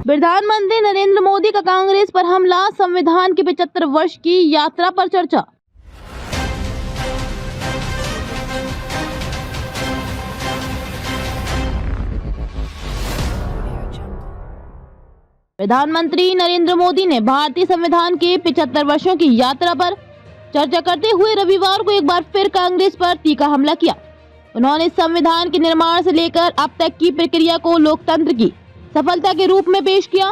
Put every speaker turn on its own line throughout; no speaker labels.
प्रधानमंत्री नरेंद्र मोदी का कांग्रेस पर हमला, संविधान के 75 वर्ष की यात्रा पर चर्चा। प्रधानमंत्री नरेंद्र मोदी ने भारतीय संविधान के 75 वर्षों की यात्रा पर चर्चा करते हुए रविवार को एक बार फिर कांग्रेस पर तीखा हमला किया। उन्होंने संविधान के निर्माण से लेकर अब तक की प्रक्रिया को लोकतंत्र की सफलता के रूप में पेश किया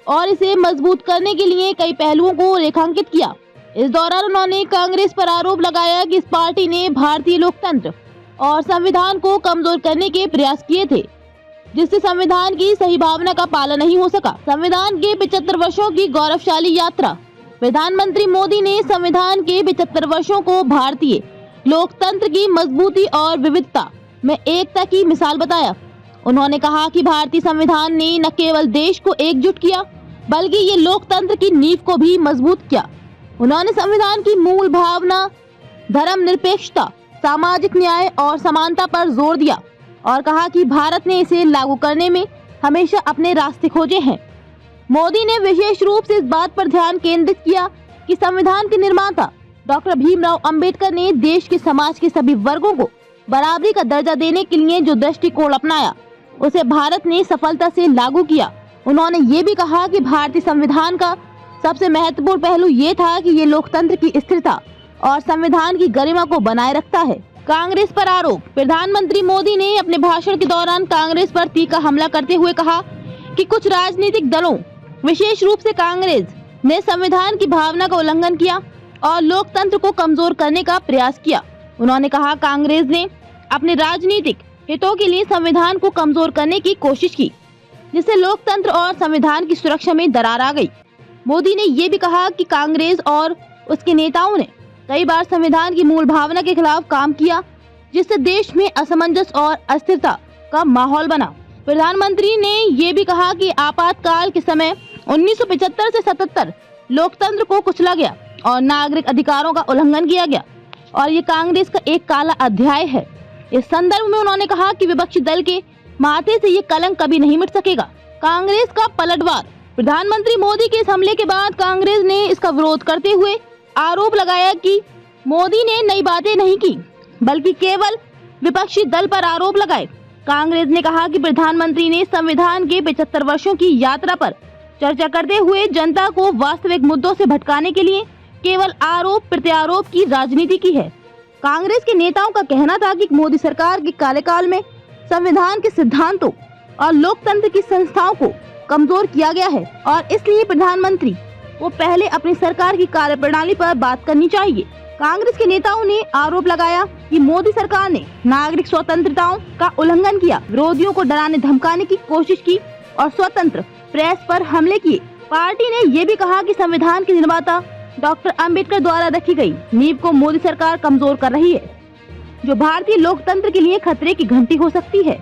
और इसे मजबूत करने के लिए कई पहलुओं को रेखांकित किया। इस दौरान उन्होंने कांग्रेस पर आरोप लगाया कि इस पार्टी ने भारतीय लोकतंत्र और संविधान को कमजोर करने के प्रयास किए थे, जिससे संविधान की सही भावना का पालन नहीं हो सका। संविधान के 75 वर्षों की गौरवशाली यात्रा। प्रधानमंत्री मोदी ने संविधान के 75 वर्षों को भारतीय लोकतंत्र की मजबूती और विविधता में एकता की मिसाल बताया। उन्होंने कहा कि भारतीय संविधान ने न केवल देश को एकजुट किया, बल्कि ये लोकतंत्र की नींव को भी मजबूत किया। उन्होंने संविधान की मूल भावना धर्मनिरपेक्षता, सामाजिक न्याय और समानता पर जोर दिया और कहा कि भारत ने इसे लागू करने में हमेशा अपने रास्ते खोजे हैं। मोदी ने विशेष रूप से इस बात पर ध्यान केंद्रित किया कि संविधान के निर्माता डॉक्टर भीमराव अंबेडकर ने देश के समाज के सभी वर्गों को बराबरी का दर्जा देने के लिए जो दृष्टिकोण अपनाया, उसे भारत ने सफलता से लागू किया। उन्होंने ये भी कहा कि भारतीय संविधान का सबसे महत्वपूर्ण पहलू ये था कि ये लोकतंत्र की स्थिरता और संविधान की गरिमा को बनाए रखता है। कांग्रेस पर आरोप। प्रधानमंत्री मोदी ने अपने भाषण के दौरान कांग्रेस पर तीखा हमला करते हुए कहा कि कुछ राजनीतिक दलों, विशेष रूप से कांग्रेस, ने संविधान की भावना का उल्लंघन किया और लोकतंत्र को कमजोर करने का प्रयास किया। उन्होंने कहा कांग्रेस ने अपने राजनीतिक हितों के लिए संविधान को कमजोर करने की कोशिश की, जिससे लोकतंत्र और संविधान की सुरक्षा में दरार आ गई। मोदी ने ये भी कहा कि कांग्रेस और उसके नेताओं ने कई बार संविधान की मूल भावना के खिलाफ काम किया, जिससे देश में असमंजस और अस्थिरता का माहौल बना। प्रधानमंत्री ने ये भी कहा कि आपातकाल के समय 1975 से 77 लोकतंत्र को कुचला गया और नागरिक अधिकारों का उल्लंघन किया गया और ये कांग्रेस का एक काला अध्याय है। इस संदर्भ में उन्होंने कहा कि विपक्षी दल के माथे से ये कलंक कभी नहीं मिट सकेगा। कांग्रेस का पलटवार। प्रधानमंत्री मोदी के इस हमले के बाद कांग्रेस ने इसका विरोध करते हुए आरोप लगाया कि मोदी ने नई बातें नहीं की, बल्कि केवल विपक्षी दल पर आरोप लगाए। कांग्रेस ने कहा कि प्रधानमंत्री ने संविधान के 75 वर्षों की यात्रा पर चर्चा करते हुए जनता को वास्तविक मुद्दों से भटकाने के लिए केवल आरोप प्रत्यारोप की राजनीति की है। कांग्रेस के नेताओं का कहना था कि मोदी सरकार के कार्यकाल में संविधान के सिद्धांतों और लोकतंत्र की संस्थाओं को कमजोर किया गया है और इसलिए प्रधानमंत्री को पहले अपनी सरकार की कार्यप्रणाली पर बात करनी चाहिए। कांग्रेस के नेताओं ने आरोप लगाया कि मोदी सरकार ने नागरिक स्वतंत्रताओं का उल्लंघन किया, विरोधियों को डराने धमकाने की कोशिश की और स्वतंत्र प्रेस पर हमले किए। पार्टी ने ये भी कहा कि संविधान के निर्माता डॉक्टर अंबेडकर द्वारा रखी गई नींव को मोदी सरकार कमजोर कर रही है, जो भारतीय लोकतंत्र के लिए खतरे की घंटी हो सकती है।